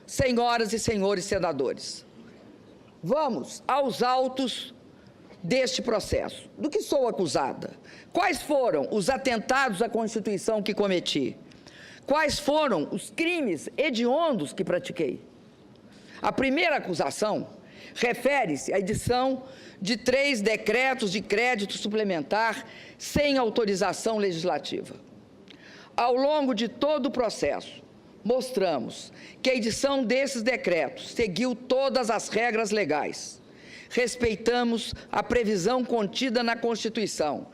senhoras e senhores senadores, vamos aos autos deste processo. Do que sou acusada? Quais foram os atentados à Constituição que cometi? Quais foram os crimes hediondos que pratiquei? A primeira acusação refere-se à edição de 3 decretos de crédito suplementar sem autorização legislativa. Ao longo de todo o processo, mostramos que a edição desses decretos seguiu todas as regras legais. Respeitamos a previsão contida na Constituição,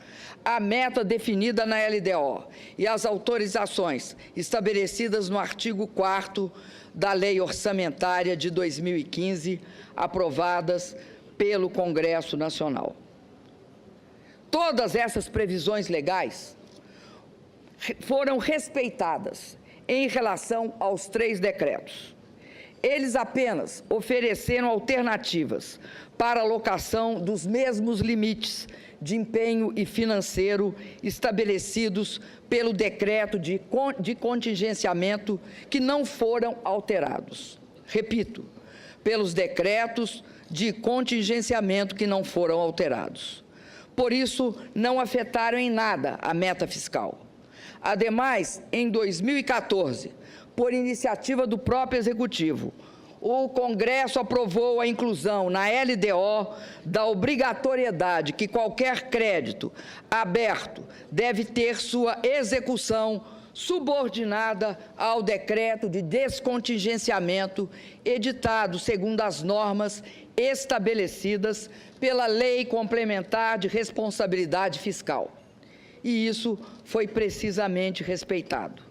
a meta definida na LDO e as autorizações estabelecidas no artigo 4º da Lei Orçamentária de 2015, aprovadas pelo Congresso Nacional. Todas essas previsões legais foram respeitadas em relação aos 3 decretos. Eles apenas ofereceram alternativas para a alocação dos mesmos limites de empenho e financeiro estabelecidos pelo decreto de contingenciamento, que não foram alterados. Repito, pelos decretos de contingenciamento que não foram alterados. Por isso, não afetaram em nada a meta fiscal. Ademais, em 2014, por iniciativa do próprio Executivo, o Congresso aprovou a inclusão na LDO da obrigatoriedade que qualquer crédito aberto deve ter sua execução subordinada ao decreto de descontingenciamento editado segundo as normas estabelecidas pela Lei Complementar de Responsabilidade Fiscal. E isso foi precisamente respeitado.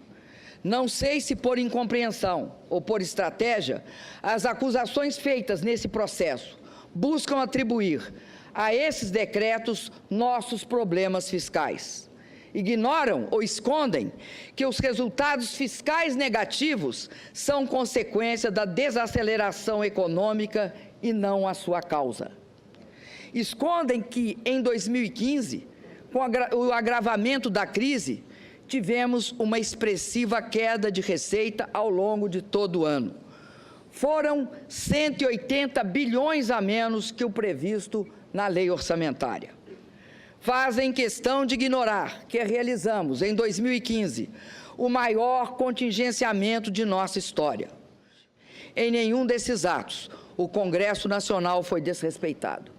Não sei se por incompreensão ou por estratégia, as acusações feitas nesse processo buscam atribuir a esses decretos nossos problemas fiscais. Ignoram ou escondem que os resultados fiscais negativos são consequência da desaceleração econômica e não a sua causa. Escondem que, em 2015, com o agravamento da crise, tivemos uma expressiva queda de receita ao longo de todo o ano. Foram 180 bilhões a menos que o previsto na lei orçamentária. Fazem questão de ignorar que realizamos, em 2015, o maior contingenciamento de nossa história. Em nenhum desses atos, o Congresso Nacional foi desrespeitado.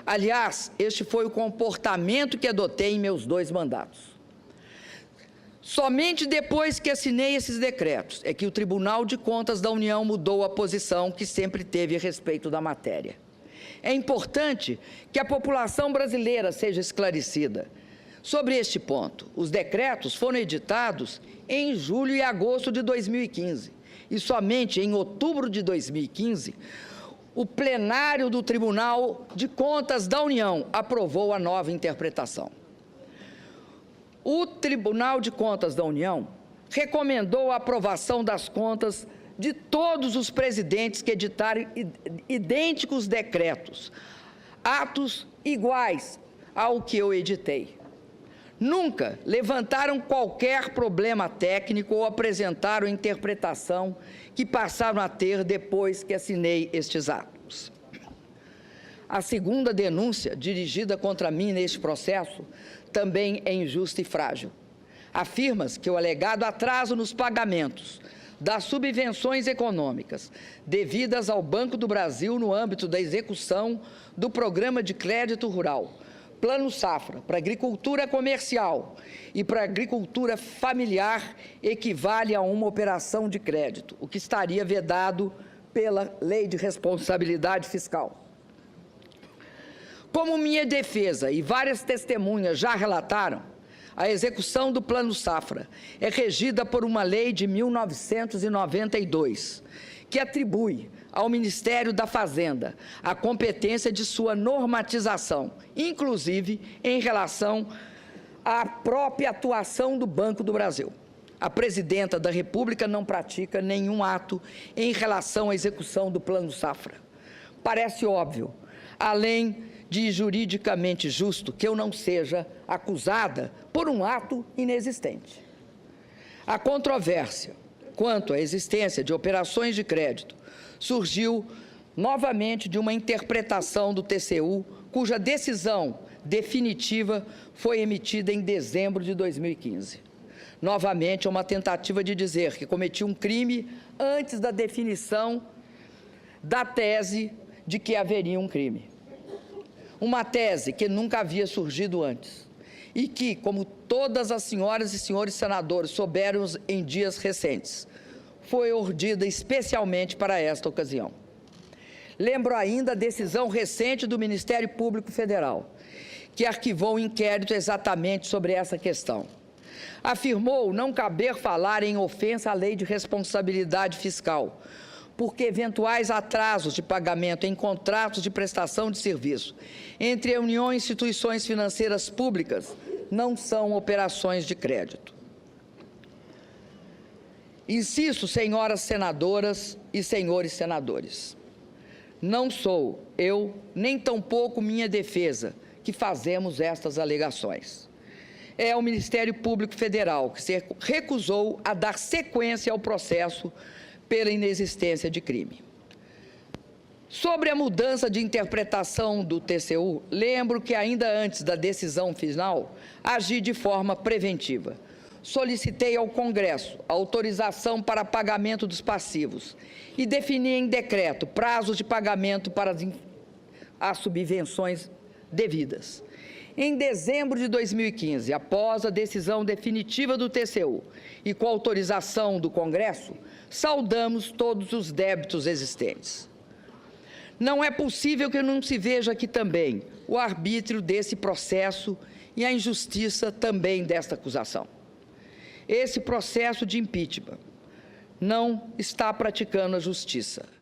Aliás, este foi o comportamento que adotei em meus 2 mandatos. Somente depois que assinei esses decretos é que o Tribunal de Contas da União mudou a posição que sempre teve a respeito da matéria. É importante que a população brasileira seja esclarecida sobre este ponto. Os decretos foram editados em julho e agosto de 2015 e somente em outubro de 2015 o plenário do Tribunal de Contas da União aprovou a nova interpretação. O Tribunal de Contas da União recomendou a aprovação das contas de todos os presidentes que editaram idênticos decretos, atos iguais ao que eu editei. Nunca levantaram qualquer problema técnico ou apresentaram interpretação que passaram a ter depois que assinei estes atos. A segunda denúncia dirigida contra mim neste processo também é injusta e frágil. Afirma-se que o alegado atraso nos pagamentos das subvenções econômicas devidas ao Banco do Brasil no âmbito da execução do Programa de Crédito Rural, Plano Safra, para agricultura comercial e para agricultura familiar equivale a uma operação de crédito, o que estaria vedado pela Lei de Responsabilidade Fiscal. Como minha defesa e várias testemunhas já relataram, a execução do Plano Safra é regida por uma lei de 1992, que atribui ao Ministério da Fazenda a competência de sua normatização, inclusive em relação à própria atuação do Banco do Brasil. A Presidenta da República não pratica nenhum ato em relação à execução do Plano Safra. Parece óbvio, além de juridicamente justo, que eu não seja acusada por um ato inexistente. A controvérsia quanto à existência de operações de crédito surgiu novamente de uma interpretação do TCU, cuja decisão definitiva foi emitida em dezembro de 2015. Novamente, é uma tentativa de dizer que cometi um crime antes da definição da tese de que haveria um crime. Uma tese que nunca havia surgido antes e que, como todas as senhoras e senhores senadores souberam em dias recentes, foi urdida especialmente para esta ocasião. Lembro ainda a decisão recente do Ministério Público Federal, que arquivou um inquérito exatamente sobre essa questão. Afirmou não caber falar em ofensa à lei de responsabilidade fiscal, porque eventuais atrasos de pagamento em contratos de prestação de serviço entre a União e instituições financeiras públicas não são operações de crédito. Insisto, senhoras senadoras e senhores senadores, não sou eu, nem tampouco minha defesa, que fazemos estas alegações. É o Ministério Público Federal que se recusou a dar sequência ao processo pela inexistência de crime. Sobre a mudança de interpretação do TCU, lembro que ainda antes da decisão final, agi de forma preventiva. Solicitei ao Congresso autorização para pagamento dos passivos e defini em decreto prazos de pagamento para as subvenções devidas. Em dezembro de 2015, após a decisão definitiva do TCU e com autorização do Congresso, saldamos todos os débitos existentes. Não é possível que não se veja aqui também o arbítrio desse processo e a injustiça também desta acusação. Esse processo de impeachment não está praticando a justiça.